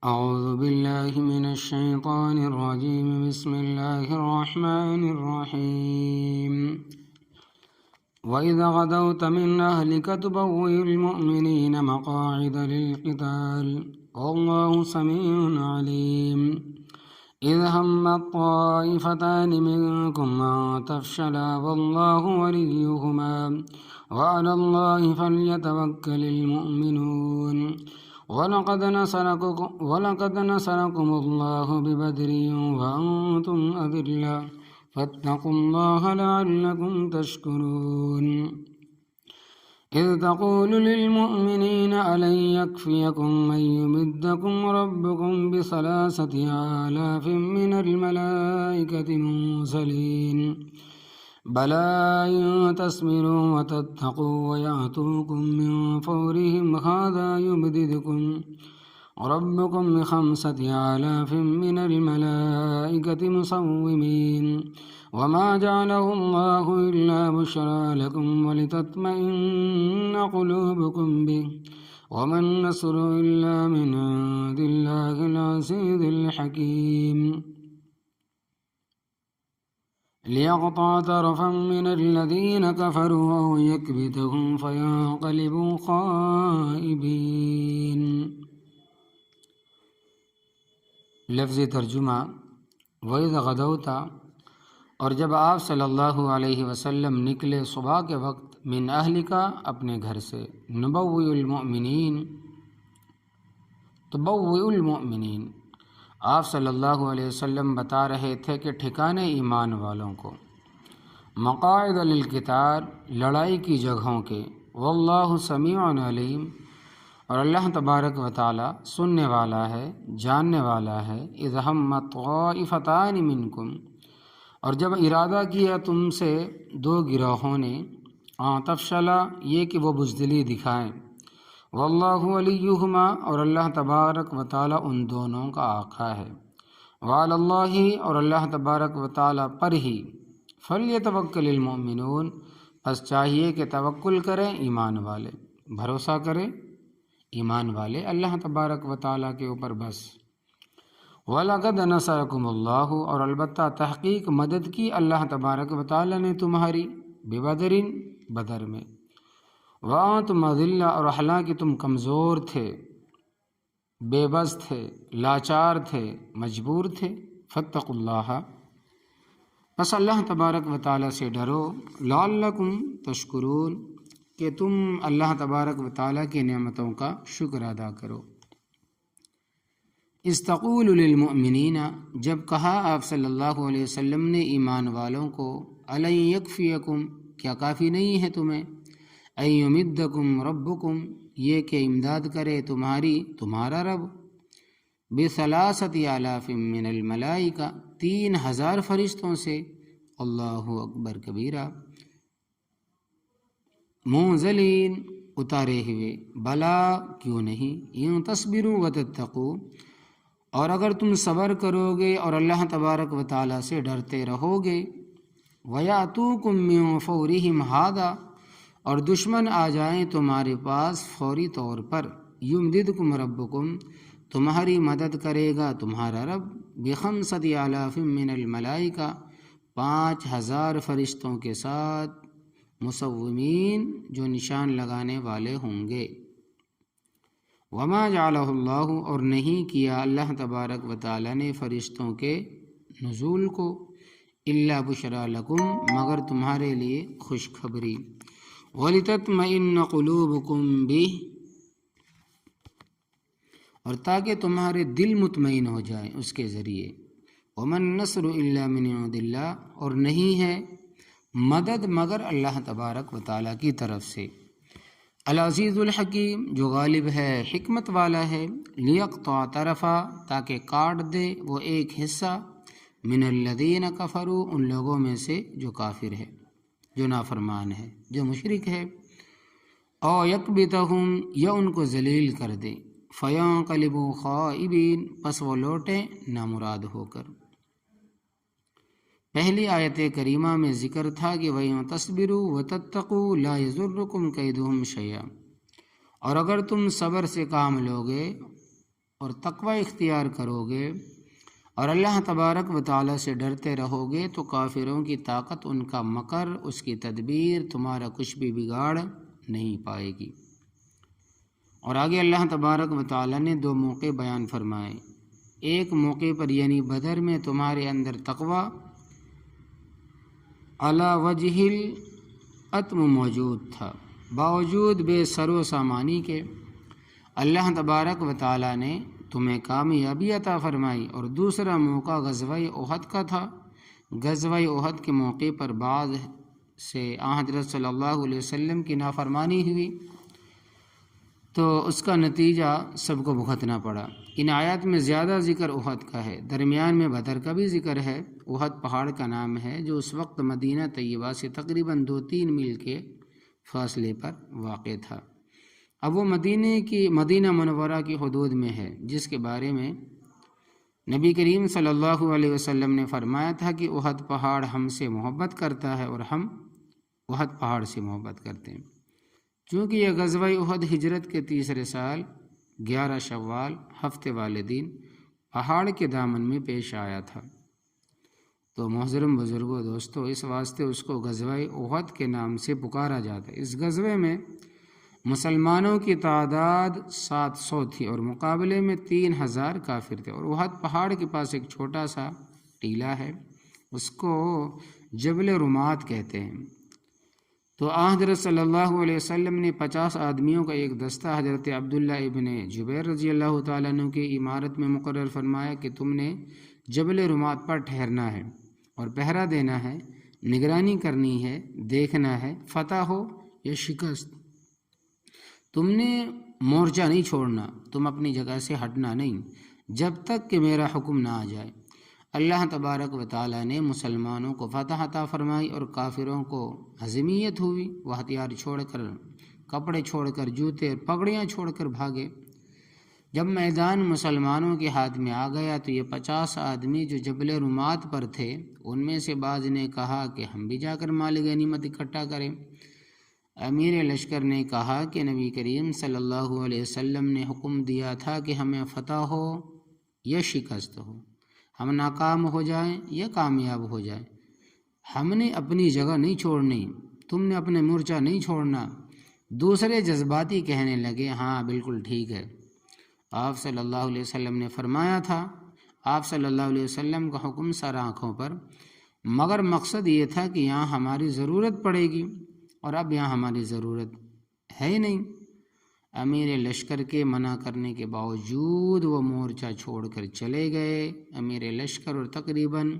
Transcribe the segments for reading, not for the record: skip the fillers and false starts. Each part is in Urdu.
أعوذ بالله من الشيطان الرجيم. بسم الله الرحمن الرحيم. وإذا غدوت من أهلك تبوئ المؤمنين مقاعد للقتال والله سميع عليم. إذ هم الطائفتان منكم أن تفشلا والله وليهما وعلى الله فليتوكل المؤمنون. ولقد نصركم الله ببدر وأنتم أذلة فاتقوا الله لعلكم تشكرون. إذ تقول للمؤمنين ألن يكفيكم أن يمدكم ربكم ب3,000 من الملائكة منزلين بلى إن تصبروا وتتقوا ويأتوكم من فورهم هذا يمددكم ربكم ب5,000 من الملائكة مسومين وما جعله الله إلا بشرى لكم ولتطمئن قلوبكم به وما النصر إلا من عند الله العزيز الحكيم. ليقطع طرفا من الذين كفروا أو يكبتهم فينقلبوا خائبين. لفظ ترجمہ وَإِذْ غَدَوْتَ، اور جب آپ صلی اللہ علیہ وسلم نکلے صبح کے وقت من اہلک، اپنے گھر سے، نبوئ المؤمنین، تبوئ المؤمنین، آپ صلی اللہ علیہ وسلم بتا رہے تھے کہ ٹھکانے ایمان والوں کو، مقاعد للقتال، لڑائی کی جگہوں کے، واللہ سمیع علیم، اور اللہ تبارک و تعالی سننے والا ہے، جاننے والا ہے. اذ ہمت طائفتان منکم، اور جب ارادہ کیا تم سے دو گروہوں نے، تفشلا، یہ کہ وہ بزدلی دکھائیں، واللہ ولیہما، اور اللہ تبارک و تعالی ان دونوں کا آقا ہے، وعلی اللہ، اور اللہ تبارک و تعالی پر ہی، فلیتوکل المؤمنون، پس چاہیے کہ توکل کریں ایمان والے، بھروسہ کریں ایمان والے اللہ تبارک و تعالی کے اوپر بس. وَلَقَدْ نَصَرَكُمُ اللَّهُ، اور البتہ تحقیق مدد کی اللہ تبارک و تعالی نے تمہاری، ببدر، بدر میں، وَأَنْتُمْ أَذِلَّةٌ، اور حالانکہ تم کمزور تھے، بے بس تھے، لاچار تھے، مجبور تھے. فاتقوا اللہ، پس اللہ تبارک و تعالی سے ڈرو، لعلکم تشکرون، کہ تم اللہ تبارک و تعالی کی نعمتوں کا شکر ادا کرو. اذ تقول للمؤمنین، جب کہا آپ صلی اللہ علیہ وسلم نے ایمان والوں کو، الن یکفیکم، کیا کافی نہیں ہے تمہیں، ان یمدکم ربکم، یہ کہ امداد کرے تمہارا رب، ب3,000 من الملائکہ، 3,000 فرشتوں سے، اللہ اکبر کبیرہ، منزلین، اتارے ہوئے، بلا، کیوں نہیں، ان تصبروا وتتقوا، اور اگر تم صبر کرو گے اور اللہ تبارک و تعالی سے ڈرتے رہو گے، وَيَأْتُوكُم مِّن فَوْرِهِمْ هَٰذَا، اور دشمن آ جائیں تمہارے پاس فوری طور پر، یمددکم ربکم، تمہاری مدد کرے گا تمہارا رب، ب5,000 من الملائکہ، 5,000 فرشتوں کے ساتھ، مسومین، جو نشان لگانے والے ہوں گے. وما جعلہ اللہ، اور نہیں کیا اللہ تبارک و تعالی نے فرشتوں کے نزول کو، الا بشرا لکم، مگر تمہارے لیے خوشخبری، ولتطمئن قلوبکم بہ، اور تاکہ تمہارے دل مطمئن ہو جائیں اس کے ذریعے. ومن نصر الا من عند اللہ، اور نہیں ہے مدد مگر اللہ تبارک و تعالی کی طرف سے. العزیز الحکیم، جو غالب ہے، حکمت والا ہے. لیقطع طرفا، تاکہ کاٹ دے وہ ایک حصہ، من الذین کفروا، ان لوگوں میں سے جو کافر ہے، جو نافرمان ہے، جو مشرک ہے. او یکبتہم، یا ان کو ذلیل کر دے. فینقلبوا خائبین، پس وہ لوٹیں نامراد ہو کر. پہلی آیت کریمہ میں ذکر تھا کہ وَإِن تَصْبِرُوا وَتَتَّقُوا لَا يَضُرُّكُمْ كَيْدُهُمْ شَيْئًا، اور اگر تم صبر سے کام لوگے اور تقوی اختیار کرو گے اور اللہ تبارک و تعالیٰ سے ڈرتے رہو گے تو کافروں کی طاقت، ان کا مکر، اس کی تدبیر تمہارا کچھ بھی بگاڑ نہیں پائے گی۔ اور آگے اللہ تبارک و تعالیٰ نے 2 موقع بیان فرمائے۔ ایک موقع پر یعنی بدر میں تمہارے اندر تقوی علی وجہ العتم موجود تھا، باوجود بے سر و سامانی کے اللہ تبارک و تعالیٰ نے تمہیں کامیابی عطا فرمائی۔ اور دوسرا موقع غزوہ احد کا تھا۔ غزوہ احد کے موقع پر بعض سے حضرت صلی اللہ علیہ وسلم کی نافرمانی ہوئی تو اس کا نتیجہ سب کو بھگتنا پڑا۔ ان آیات میں زیادہ ذکر احد کا ہے، درمیان میں بدر کا بھی ذکر ہے۔ احد پہاڑ کا نام ہے جو اس وقت مدینہ طیبہ سے تقریباً 2-3 میل کے فاصلے پر واقع تھا۔ اب وہ مدینہ منورہ کی حدود میں ہے، جس کے بارے میں نبی کریم صلی اللہ علیہ وسلم نے فرمایا تھا کہ احد پہاڑ ہم سے محبت کرتا ہے اور ہم احد پہاڑ سے محبت کرتے ہیں۔ چونکہ یہ غزوہ احد ہجرت کے 3 سال 11 شوال ہفتے والے دن پہاڑ کے دامن میں پیش آیا تھا، تو محترم بزرگوں دوستو، اس واسطے اس کو غزوہ احد کے نام سے پکارا جاتا ہے۔ اس غزوے میں مسلمانوں کی تعداد 700 تھی اور مقابلے میں 3000 کافر تھے۔ اور احد پہاڑ کے پاس ایک چھوٹا سا ٹیلہ ہے، اس کو جبل رمات کہتے ہیں۔ تو حضرت صلی اللہ علیہ وسلم نے 50 آدمیوں کا ایک دستہ حضرت عبداللہ ابن جبیر رضی اللہ تعالیٰ عنہ کی عمارت میں مقرر فرمایا کہ تم نے جبل رمات پر ٹھہرنا ہے اور پہرا دینا ہے، نگرانی کرنی ہے، دیکھنا ہے فتح ہو یا شکست۔ تم نے مورچہ نہیں چھوڑنا، تم اپنی جگہ سے ہٹنا نہیں جب تک کہ میرا حکم نہ آ جائے۔ اللہ تبارک و تعالیٰ نے مسلمانوں کو فتح عطا فرمائی اور کافروں کو ہزیمت ہوئی۔ وہ ہتھیار چھوڑ کر، کپڑے چھوڑ کر، جوتے اور پگڑیاں چھوڑ کر بھاگے۔ جب میدان مسلمانوں کے ہاتھ میں آ گیا تو یہ 50 آدمی جو جبل رمات پر تھے، ان میں سے بعض نے کہا کہ ہم بھی جا کر مال غنیمت اکٹھا کریں۔ امیر لشکر نے کہا کہ نبی کریم صلی اللہ علیہ وسلم نے حکم دیا تھا کہ ہمیں فتح ہو یا شکست ہو، ہم ناکام ہو جائیں یا کامیاب ہو جائیں، ہم نے اپنی جگہ نہیں چھوڑنی، تم نے اپنے مورچہ نہیں چھوڑنا۔ دوسرے جذباتی کہنے لگے ہاں بالکل ٹھیک ہے۔ آپ صلی اللہ علیہ وسلم نے فرمایا تھا، آپ صلی اللہ علیہ وسلم کا حکم سر آنکھوں پر، مگر مقصد یہ تھا کہ یہاں ہماری ضرورت پڑے گی اور اب یہاں ہماری ضرورت ہے ہی نہیں۔ امیر لشکر کے منع کرنے کے باوجود وہ مورچہ چھوڑ کر چلے گئے۔ امیر لشکر اور تقریباً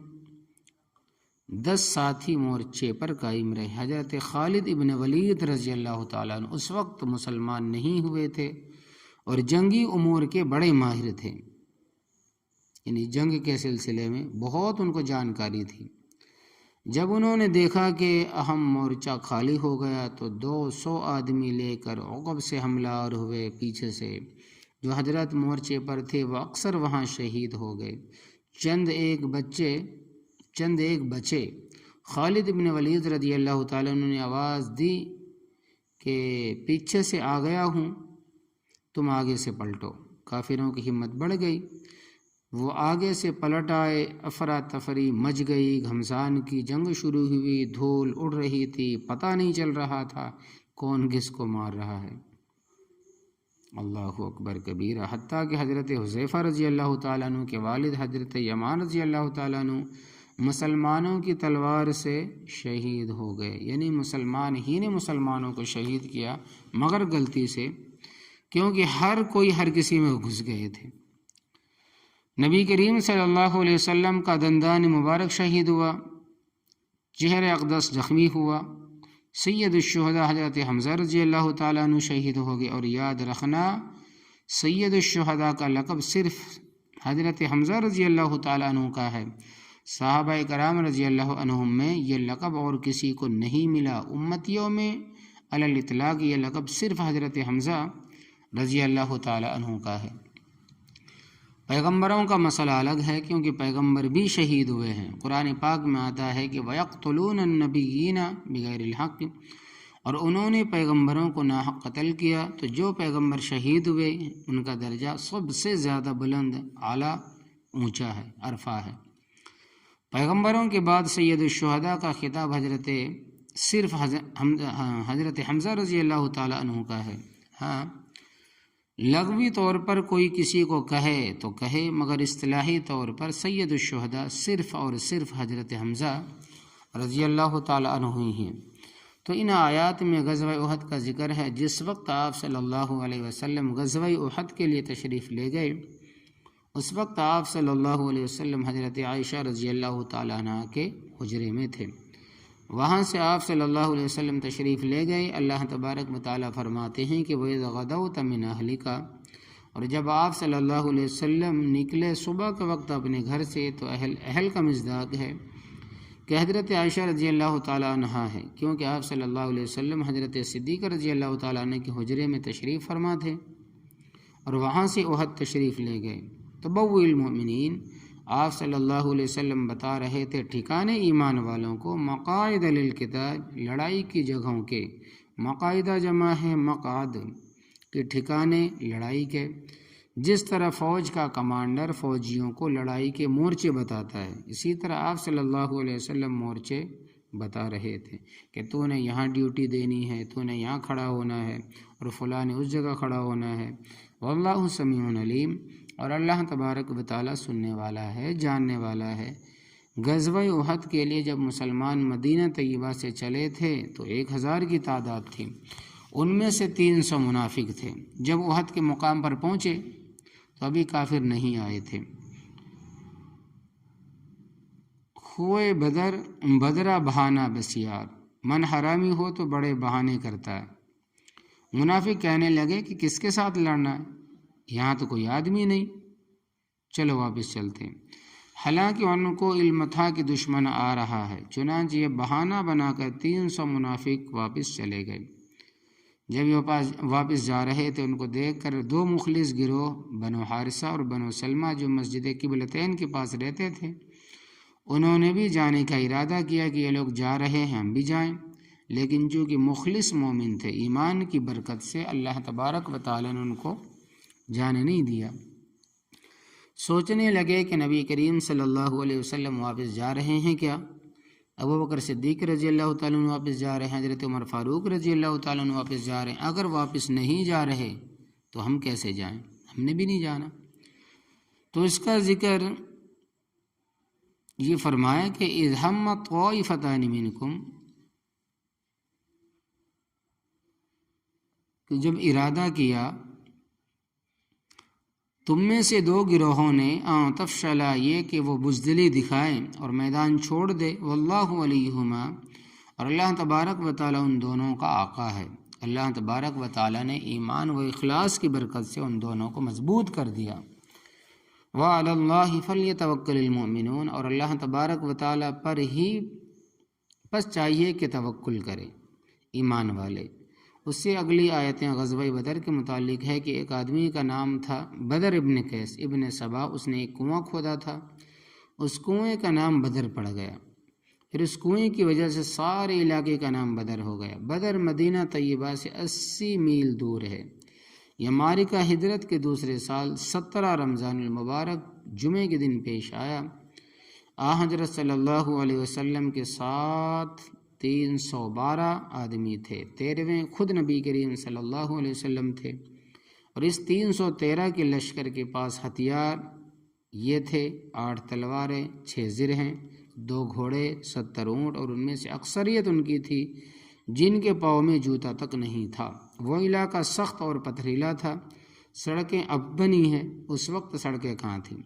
10 ساتھی مورچے پر قائم رہے۔ حضرت خالد ابن ولید رضی اللہ تعالیٰ عنہ اس وقت مسلمان نہیں ہوئے تھے اور جنگی امور کے بڑے ماہر تھے، یعنی جنگ کے سلسلے میں بہت ان کو جانکاری تھی۔ جب انہوں نے دیکھا کہ اہم مورچہ خالی ہو گیا تو 200 آدمی لے کر عقب سے حملہ آور ہوئے۔ پیچھے سے جو حضرت مورچے پر تھے وہ اکثر وہاں شہید ہو گئے، چند ایک بچے۔ خالد ابن ولید رضی اللہ تعالیٰ عنہ نے آواز دی کہ پیچھے سے آ گیا ہوں، تم آگے سے پلٹو۔ کافروں کی ہمت بڑھ گئی، وہ آگے سے پلٹ آئے، افراتفری مچ گئی، گھمسان کی جنگ شروع ہوئی، دھول اڑ رہی تھی، پتہ نہیں چل رہا تھا کون کس کو مار رہا ہے۔ اللہ اکبر کبیرہ، حتیٰ کہ حضرت حذیفہ رضی اللہ تعالیٰ عنہ کے والد حضرت یمان رضی اللہ تعالیٰ عنہ مسلمانوں کی تلوار سے شہید ہو گئے، یعنی مسلمان ہی نے مسلمانوں کو شہید کیا مگر غلطی سے، کیونکہ ہر کسی میں گھس گئے تھے۔ نبی کریم صلی اللہ علیہ وسلم کا دندان مبارک شہید ہوا، چہرہ اقدس زخمی ہوا۔ سید الشہداء حضرت حمزہ رضی اللہ تعالیٰ عنہ شہید ہو گئے، اور یاد رکھنا سید الشہداء کا لقب صرف حضرت حمزہ رضی اللہ تعالیٰ عنہ کا ہے، صحابہ کرام رضی اللہ عنہم میں یہ لقب اور کسی کو نہیں ملا۔ امتیوں میں علی الاطلاق یہ لقب صرف حضرت حمزہ رضی اللہ تعالیٰ عنہ کا ہے۔ پیغمبروں کا مسئلہ الگ ہے، کیونکہ پیغمبر بھی شہید ہوئے ہیں۔ قرآن پاک میں آتا ہے کہ وَيَقْتُلُونَ النَّبِيِّينَ بِغَيْرِ الْحَقِّ، اور انہوں نے پیغمبروں کو ناحق قتل کیا تو جو پیغمبر شہید ہوئے ان کا درجہ سب سے زیادہ بلند، اعلیٰ، اونچا ہے، عرفہ ہے۔ پیغمبروں کے بعد سید الشہداء کا خطاب صرف حضرت حمزہ رضی اللہ تعالیٰ عنہ کا ہے۔ ہاں، لغوی طور پر کوئی کسی کو کہے تو کہے، مگر اصطلاحی طور پر سید الشہداء صرف اور صرف حضرت حمزہ رضی اللہ تعالیٰ عنہ ہی ہیں۔ تو ان آیات میں غزوہ احد کا ذکر ہے۔ جس وقت آپ صلی اللہ علیہ وسلم غزوہ احد کے لیے تشریف لے گئے، اس وقت آپ صلی اللہ علیہ وسلم حضرت عائشہ رضی اللہ تعالیٰ عنہ کے حجرے میں تھے۔ وہاں سے آپ صلی اللہ علیہ وسلم تشریف لے گئے۔ اللہ تبارک و تعالیٰ فرماتے ہیں کہ وَإِذْ غَدَوْتَ مِنْ أَهْلِكَ، اور جب آپ صلی اللہ علیہ وسلم نکلے صبح کے وقت اپنے گھر سے، تو اہل کا مصداق ہے کہ حضرت عائشہ رضی اللہ تعالیٰ عنہ ہے، کیونکہ آپ صلی اللہ علیہ وسلم حضرت صدیق رضی اللہ تعالیٰ عنہ کے حجرے میں تشریف فرما تھے اور وہاں سے احد تشریف لے گئے۔ تبوء المؤمنین، آپ صلی اللہ علیہ وسلم بتا رہے تھے ٹھکانے ایمان والوں کو، مقاعد للقتال، لڑائی کی جگہوں کے، مقاعدہ جمع ہے مقعد کے، ٹھکانے لڑائی کے۔ جس طرح فوج کا کمانڈر فوجیوں کو لڑائی کے مورچے بتاتا ہے، اسی طرح آپ صلی اللہ علیہ وسلم مورچے بتا رہے تھے کہ تو نے یہاں ڈیوٹی دینی ہے، تو نے یہاں کھڑا ہونا ہے، اور فلاں نے اس جگہ کھڑا ہونا ہے۔ واللہ سمیع علیم، اور اللہ تبارک و تعالیٰ سننے والا ہے، جاننے والا ہے۔ غزوہ احد کے لیے جب مسلمان مدینہ طیبہ سے چلے تھے تو 1000 کی تعداد تھی، ان میں سے 300 منافق تھے۔ جب احد کے مقام پر پہنچے تو ابھی کافر نہیں آئے تھے۔ خوئے بدرہ بہانہ بسیار، من حرامی ہو تو بڑے بہانے کرتا ہے۔ منافق کہنے لگے کہ کس کے ساتھ لڑنا ہے، یہاں تو کوئی آدمی نہیں، چلو واپس چلتے ہیں۔ حالانکہ ان کو علم تھا کہ دشمن آ رہا ہے، چنانچہ یہ بہانہ بنا کر 300 منافق واپس چلے گئے۔ جب یہ واپس جا رہے تھے، ان کو دیکھ کر 2 مخلص گروہ، بنو حارثہ اور بنو سلمہ، جو مسجد قبلتین کے پاس رہتے تھے، انہوں نے بھی جانے کا ارادہ کیا کہ یہ لوگ جا رہے ہیں، ہم بھی جائیں، لیکن چونکہ مخلص مومن تھے، ایمان کی برکت سے اللہ تبارک و تعالیٰ نے ان کو جانے نہیں دیا۔ سوچنے لگے کہ نبی کریم صلی اللہ علیہ وسلم واپس جا رہے ہیں کیا؟ ابوبکر صدیق رضی اللہ تعالیٰ عنہ واپس جا رہے ہیں، حضرت عمر فاروق رضی اللہ تعالیٰ عنہ واپس جا رہے ہیں، اگر واپس نہیں جا رہے تو ہم کیسے جائیں؟ ہم نے بھی نہیں جانا۔ تو اس کا ذکر یہ فرمایا کہ اذ ہم طائفتان منکم، کہ جب ارادہ کیا تم میں سے 2 گروہوں نے، تفشلا، یہ کہ وہ بزدلی دکھائیں اور میدان چھوڑ دے، واللہ ولیہما، اور اللہ تبارک و تعالیٰ ان دونوں کا آقا ہے۔ اللہ تبارک و تعالیٰ نے ایمان و اخلاص کی برکت سے ان دونوں کو مضبوط کر دیا۔ وعلی اللہ فلیتوکل المؤمنون، اور اللہ تبارک و تعالیٰ پر ہی بس چاہیے کہ توکل کرے ایمان والے۔ اس سے اگلی آیتیں غزوہ بدر کے متعلق ہے کہ ایک آدمی کا نام تھا بدر ابن قیس ابن سبا، اس نے ایک کنواں کھودا تھا، اس کنویں کا نام بدر پڑ گیا، پھر اس کنویں کی وجہ سے سارے علاقے کا نام بدر ہو گیا۔ بدر مدینہ طیبہ سے 80 میل دور ہے۔ یہ معرکہ ہجرت کے دوسرے سال 17 رمضان المبارک جمعے کے دن پیش آیا۔ حضرت صلی اللہ علیہ وسلم کے ساتھ 312 آدمی تھے، 13ویں خود نبی کریم صلی اللہ علیہ وسلم تھے، اور اس 313 کے لشکر کے پاس ہتھیار یہ تھے 8 تلواریں، 6 زرہیں، 2 گھوڑے، 70 اونٹ، اور ان میں سے اکثریت ان کی تھی جن کے پاؤں میں جوتا تک نہیں تھا۔ وہ علاقہ سخت اور پتھریلا تھا، سڑکیں اب بنی ہیں، اس وقت سڑکیں کہاں تھیں۔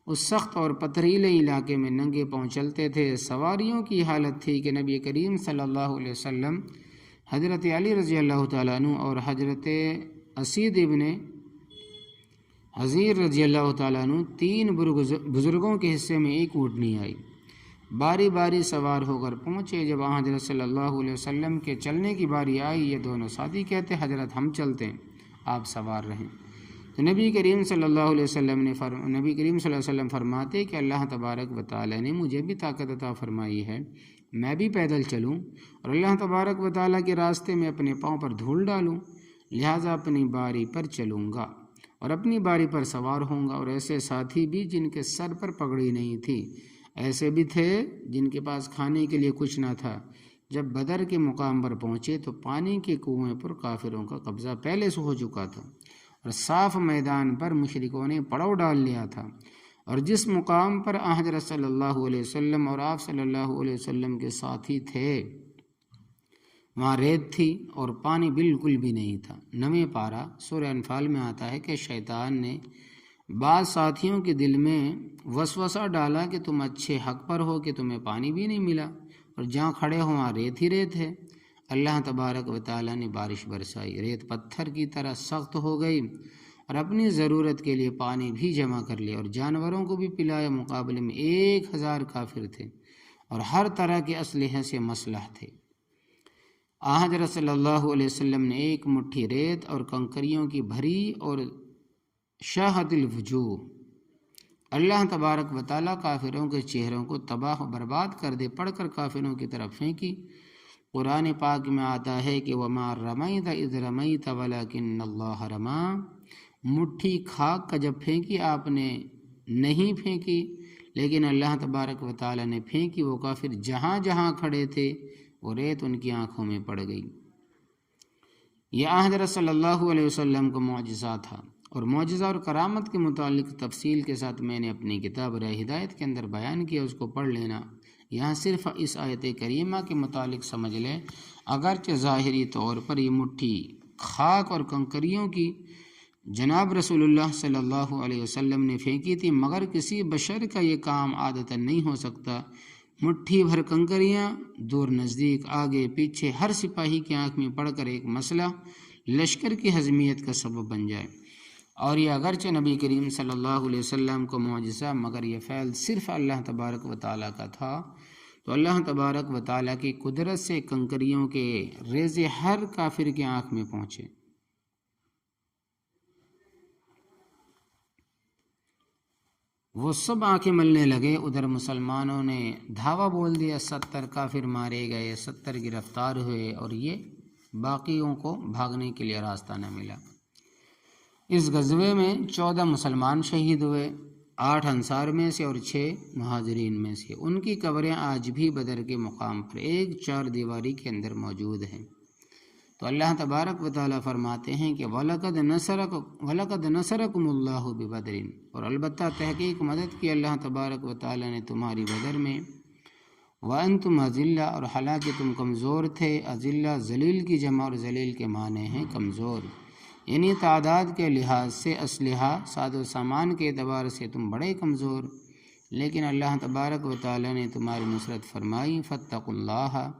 اس سخت اور پتھریلے علاقے میں ننگے پاؤں چلتے تھے۔ سواریوں کی حالت تھی کہ نبی کریم صلی اللہ علیہ وسلم، حضرت علی رضی اللہ تعالیٰ عنہ اور حضرت اسید ابن حضیر رضی اللہ تعالیٰ عنہ، 3 بزرگوں کے حصے میں ایک اونٹنی آئی، باری باری سوار ہو کر پہنچے۔ جب حضرت صلی اللہ علیہ وسلم کے چلنے کی باری آئی، یہ دونوں ساتھی کہتے حضرت ہم چلتے ہیں، آپ سوار رہیں۔ تو نبی کریم صلی اللہ علیہ وسلم فرماتے کہ اللہ تبارک و تعالی نے مجھے بھی طاقت عطا فرمائی ہے، میں بھی پیدل چلوں اور اللہ تبارک و تعالیٰ کے راستے میں اپنے پاؤں پر دھول ڈالوں، لہٰذا اپنی باری پر چلوں گا اور اپنی باری پر سوار ہوں گا۔ اور ایسے ساتھی بھی جن کے سر پر پگڑی نہیں تھی، ایسے بھی تھے جن کے پاس کھانے کے لیے کچھ نہ تھا۔ جب بدر کے مقام پر پہنچے تو پانی کے کنویں پر کافروں کا قبضہ پہلے سے ہو چکا تھا اور صاف میدان پر مشرکوں نے پڑاؤ ڈال لیا تھا، اور جس مقام پر حضرت صلی اللہ علیہ وسلم اور آپ صلی اللہ علیہ وسلم کے ساتھی تھے وہاں ریت تھی اور پانی بالکل بھی نہیں تھا۔ 9 پارہ سورہ انفال میں آتا ہے کہ شیطان نے بعض ساتھیوں کے دل میں وسوسہ ڈالا کہ تم اچھے حق پر ہو کہ تمہیں پانی بھی نہیں ملا اور جہاں کھڑے ہو وہاں ریت ہی ریت ہے۔ اللہ تبارک و تعالیٰ نے بارش برسائی، ریت پتھر کی طرح سخت ہو گئی اور اپنی ضرورت کے لیے پانی بھی جمع کر لیا اور جانوروں کو بھی پلایا۔ مقابلے میں 1000 کافر تھے اور ہر طرح کے اسلحے سے مسلح تھے۔ حضرت صلی اللہ علیہ وسلم نے ایک مٹھی ریت اور کنکریوں کی بھری اور شاہد الوجوہ، اللہ تبارک و تعالیٰ کافروں کے چہروں کو تباہ و برباد کر دے، پڑھ کر کافروں کی طرف پھینکی۔ قرآن پاک میں آتا ہے کہ وَمَا رَمَيْتَ إِذْ رَمَيْتَ وَلَكِنَّ اللَّهَ رَمَى، مٹھی خاک کا جب پھینکی آپ نے نہیں پھینکی لیکن اللہ تبارک و تعالیٰ نے پھینکی۔ وہ کافر جہاں جہاں کھڑے تھے وہ ریت ان کی آنکھوں میں پڑ گئی۔ یہ حضرت صلی اللہ علیہ وسلم کا معجزہ تھا، اور معجزہ اور کرامت کے متعلق تفصیل کے ساتھ میں نے اپنی کتاب راہ ہدایت کے اندر بیان کیا، اس کو پڑھ لینا۔ یہاں صرف اس آیت کریمہ کے متعلق سمجھ لیں، اگرچہ ظاہری طور پر یہ مٹھی خاک اور کنکریوں کی جناب رسول اللہ صلی اللہ علیہ وسلم نے پھینکی تھی، مگر کسی بشر کا یہ کام عادتاً نہیں ہو سکتا۔ مٹھی بھر کنکریاں دور نزدیک آگے پیچھے ہر سپاہی کی آنکھ میں پڑ کر ایک مسئلہ لشکر کی ہزیمت کا سبب بن جائے، اور یہ اگرچہ نبی کریم صلی اللہ علیہ وسلم کو معجزہ، مگر یہ فعل صرف اللہ تبارک و تعالیٰ کا تھا۔ تو اللہ تبارک و تعالیٰ کی قدرت سے کنکریوں کے ریزے ہر کافر کی آنکھ میں پہنچے۔ وہ سب آنکھیں ملنے لگے۔ ادھر مسلمانوں نے دھاوا بول دیا، 70 کافر مارے گئے، 70 گرفتار ہوئے، اور یہ باقیوں کو بھاگنے کے لیے راستہ نہ ملا۔ اس غزوے میں 14 مسلمان شہید ہوئے، 8 انصار میں سے اور 6 مہاجرین میں سے۔ ان کی قبریں آج بھی بدر کے مقام پر ایک 4 دیواری کے اندر موجود ہیں۔ تو اللہ تبارک و تعالیٰ فرماتے ہیں کہ وَلَقَدْ نَصَرَكُمُ اللَّهُ بِبَدْرٍ، اور البتہ تحقیق مدد کی اللہ تبارک و تعالیٰ نے تمہاری بدر میں، وَأَنْتُمْ أَذِلَّةٌ، اور حالانکہ تم کمزور تھے۔ اذلہ ذلیل کی جمع، اور ذلیل کے معنی ہیں کمزور، یعنی تعداد کے لحاظ سے، اسلحہ ساز و سامان کے اعتبار سے تم بڑے کمزور، لیکن اللہ تبارک و تعالیٰ نے تمہاری نصرت فرمائی۔ فَاتَّقُوا اللَّهَ،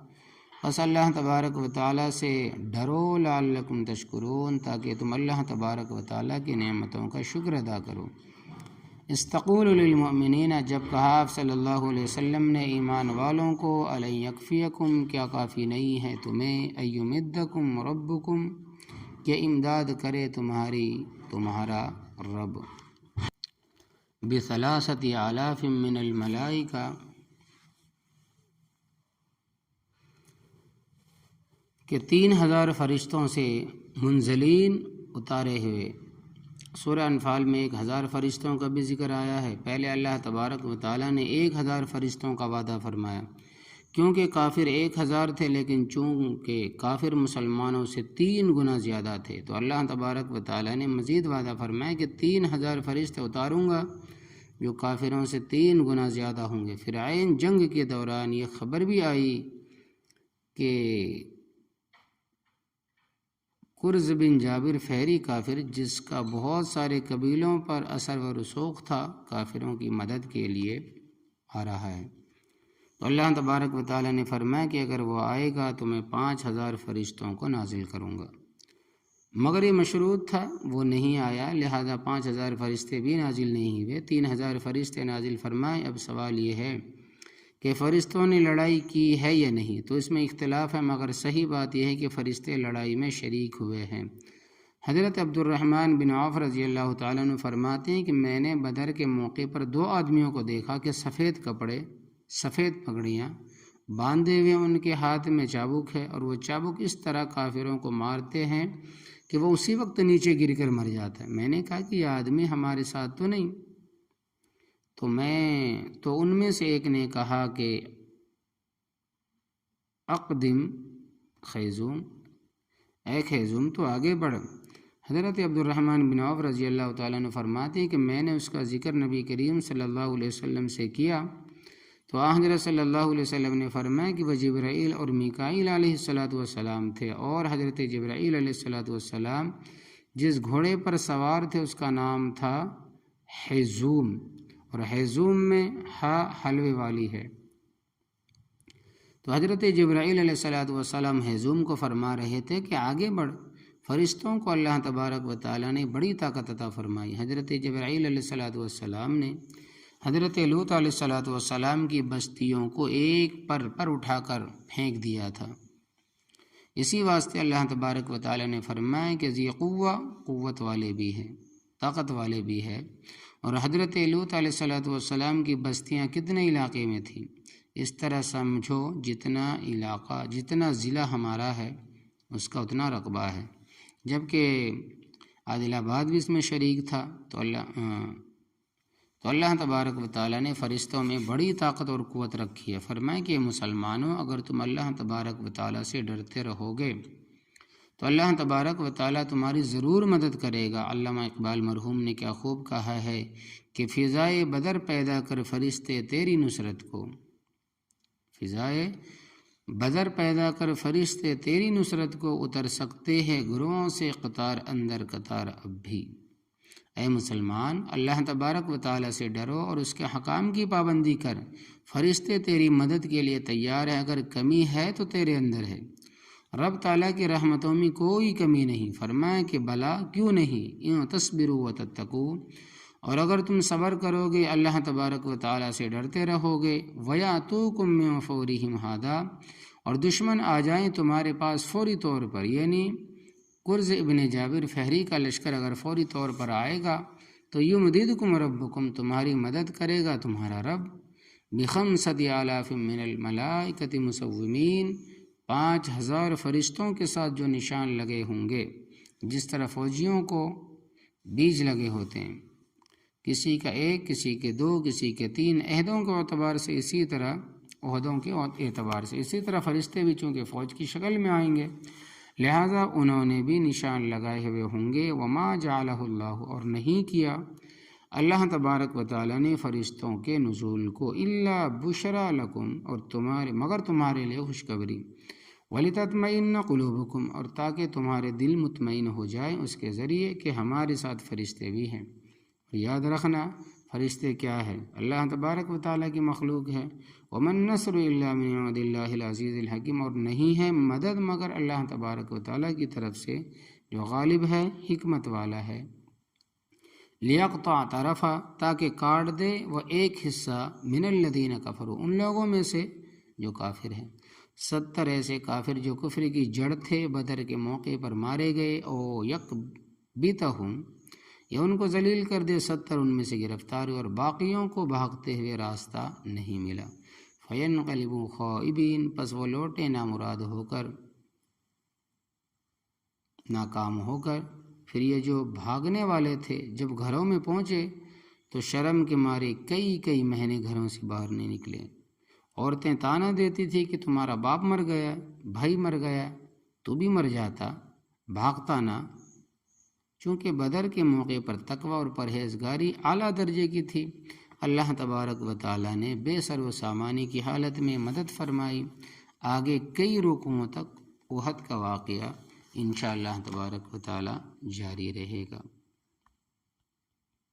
بس اللہ تبارک و تعالیٰ سے ڈرو، لعلکم تشکرون، تاکہ تم اللہ تبارک و تعالیٰ کی نعمتوں کا شکر ادا کرو۔ استقول للمؤمنین، جب کہا آپ صلی اللہ علیہ وسلم نے ایمان والوں کو، الن یکفیکم، کیا کافی نہیں ہے تمہیں، ایمدکم ربکم، کہ امداد کرے تمہارا رب، بثلاثۃ آلاف من الملائکہ، کہ 3000 فرشتوں سے منزلین اتارے ہوئے۔ سورہ انفال میں 1000 فرشتوں کا بھی ذکر آیا ہے۔ پہلے اللہ تبارک و تعالیٰ نے 1000 فرشتوں کا وعدہ فرمایا، کیونکہ کافر 1000 تھے، لیکن چونکہ کافر مسلمانوں سے 3 گنا زیادہ تھے، تو اللہ تبارک و تعالیٰ نے مزید وعدہ فرمایا کہ 3000 فرشتے اتاروں گا جو کافروں سے 3 گنا زیادہ ہوں گے۔ پھر عین جنگ کے دوران یہ خبر بھی آئی کہ قرز بن جابر فہری کافر، جس کا بہت سارے قبیلوں پر اثر و رسوخ تھا، کافروں کی مدد کے لیے آ رہا ہے۔ تو اللہ تبارک و تعالیٰ نے فرمایا کہ اگر وہ آئے گا تو میں 5000 فرشتوں کو نازل کروں گا، مگر یہ مشروط تھا، وہ نہیں آیا، لہذا 5000 فرشتے بھی نازل نہیں ہوئے، 3000 فرشتے نازل فرمائے۔ اب سوال یہ ہے کہ فرشتوں نے لڑائی کی ہے یا نہیں، تو اس میں اختلاف ہے، مگر صحیح بات یہ ہے کہ فرشتے لڑائی میں شریک ہوئے ہیں۔ حضرت عبد الرحمن بن عوف رضی اللہ تعالیٰ عنہ فرماتے ہیں کہ میں نے بدر کے موقع پر 2 آدمیوں کو دیکھا کہ سفید کپڑے، سفید پگڑیاں، باندھے ہوئے ان کے ہاتھ میں چابک ہے، اور وہ چابک اس طرح کافروں کو مارتے ہیں کہ وہ اسی وقت نیچے گر کر مر جاتا ہے۔ میں نے کہا کہ یہ آدمی ہمارے ساتھ تو نہیں، تو ان میں سے ایک نے کہا کہ اقدم خیزوم، اے خیزوم تو آگے بڑھ۔ حضرت عبد الرحمن بن عوف رضی اللہ تعالیٰ عنہ فرماتے ہیں کہ میں نے اس کا ذکر نبی کریم صلی اللہ علیہ وسلم سے کیا تو حضرت صلی اللہ علیہ وسلم نے فرمایا کہ وہ جبرائیل اور میکائیل علیہ السلام تھے، اور حضرت جبرائیل علیہ السلام جس گھوڑے پر سوار تھے اس کا نام تھا حیزوم، اور حیزوم میں ہا حلوے والی ہے۔ تو حضرت جبرائیل علیہ السلام حیزوم کو فرما رہے تھے کہ آگے بڑھ۔ فرشتوں کو اللہ تبارک و تعالیٰ نے بڑی طاقت عطا فرمائی۔ حضرت جبرائیل علیہ السلام نے حضرت لوط علیہ السلام کی بستیوں کو ایک پر اٹھا کر پھینک دیا تھا۔ اسی واسطے اللہ تبارک و تعالیٰ نے فرمایا کہ ذی قوت والے بھی ہیں، طاقت والے بھی ہے۔ اور حضرت لوط علیہ السلام کی بستیاں کتنے علاقے میں تھیں؟ اس طرح سمجھو جتنا ضلع ہمارا ہے اس کا اتنا رقبہ ہے، جبکہ عادل آباد بھی اس میں شریک تھا۔ تو اللہ تبارک و تعالیٰ نے فرشتوں میں بڑی طاقت اور قوت رکھی ہے۔ فرمائے کہ مسلمانوں، اگر تم اللہ تبارک و تعالیٰ سے ڈرتے رہو گے تو اللہ تبارک و تعالیٰ تمہاری ضرور مدد کرے گا۔ علامہ اقبال مرحوم نے کیا خوب کہا ہے کہ فضائے بدر پیدا کر فرشتے تیری نصرت کو، فضائے بدر پیدا کر فرشتے تیری نصرت کو، اتر سکتے ہیں گروہوں سے قطار اندر قطار اب بھی۔ اے مسلمان، اللہ تبارک و تعالیٰ سے ڈرو اور اس کے حکام کی پابندی کر، فرشتے تیری مدد کے لیے تیار ہیں، اگر کمی ہے تو تیرے اندر ہے۔ رب تعالیٰ کی رحمتوں میں کوئی کمی نہیں۔ فرمایا کہ بلا کیوں نہیں، ان تصبروا وتتقوا، اور اگر تم صبر کرو گے، اللہ تبارک و تعالیٰ سے ڈرتے رہو گے، وَيَأْتُوكُم مِّن فَوْرِهِمْ هَادَا، اور دشمن آ جائیں تمہارے پاس فوری طور پر، یعنی قرز ابن جابر فہری کا لشکر اگر فوری طور پر آئے گا تو یمددکم ربکم، تمہاری مدد کرے گا تمہارا رب، بخمسۃ آلاف من الملائکۃ مسومین، 5000 فرشتوں کے ساتھ جو نشان لگے ہوں گے، جس طرح فوجیوں کو بیج لگے ہوتے ہیں، کسی کا 1، کسی کے 2، کسی کے 3 عہدوں کے اعتبار سے، اسی طرح عہدوں کے اعتبار سے، اسی طرح فرشتے بھی چونکہ فوج کی شکل میں آئیں گے، لہٰذا انہوں نے بھی نشان لگائے ہوئے ہوں گے۔ وما جعلہ اللہ، اور نہیں کیا اللہ تبارک و تعالیٰ نے فرشتوں کے نزول کو، الا بشرا لکم، اور مگر تمہارے لیے خوشخبری، ولتطمئن قلوبکم، اور تاکہ تمہارے دل مطمئن ہو جائیں اس کے ذریعے کہ ہمارے ساتھ فرشتے بھی ہیں۔ یاد رکھنا فرشتے کیا ہے؟ اللہ تبارک و تعالیٰ کی مخلوق ہے۔ ومن نصر الا من عند اللہ العزیز الحکیم، اور نہیں ہے مدد مگر اللہ تبارک و تعالیٰ کی طرف سے جو غالب ہے، حکمت والا ہے۔ لیقطع طرفا، تاکہ کاٹ دے وہ ایک حصہ، من الذین کفروا، ان لوگوں میں سے جو کافر ہیں، 70 ایسے کافر جو کفر کی جڑ تھے، بدر کے موقع پر مارے گئے، او یکبتہم، یا ان کو ذلیل کر دے، 70 ان میں سے گرفتار ہوئے اور باقیوں کو بھاگتے ہوئے راستہ نہیں ملا۔ فینقلبوا خائبین، پس وہ لوٹے نامراد ہو کر، ناکام ہو کر۔ پھر یہ جو بھاگنے والے تھے جب گھروں میں پہنچے تو شرم کے مارے کئی مہینے گھروں سے باہر نہیں نکلے۔ عورتیں تانا دیتی تھی کہ تمہارا باپ مر گیا، بھائی مر گیا، تو بھی مر جاتا، بھاگتا نہ۔ چونکہ بدر کے موقع پر تقوی اور پرہیزگاری اعلیٰ درجے کی تھی، اللہ تبارک و تعالیٰ نے بے سر و سامانی کی حالت میں مدد فرمائی۔ آگے کئی رکوعوں تک احد کا واقعہ انشاءاللہ تبارک و تعالیٰ جاری رہے گا۔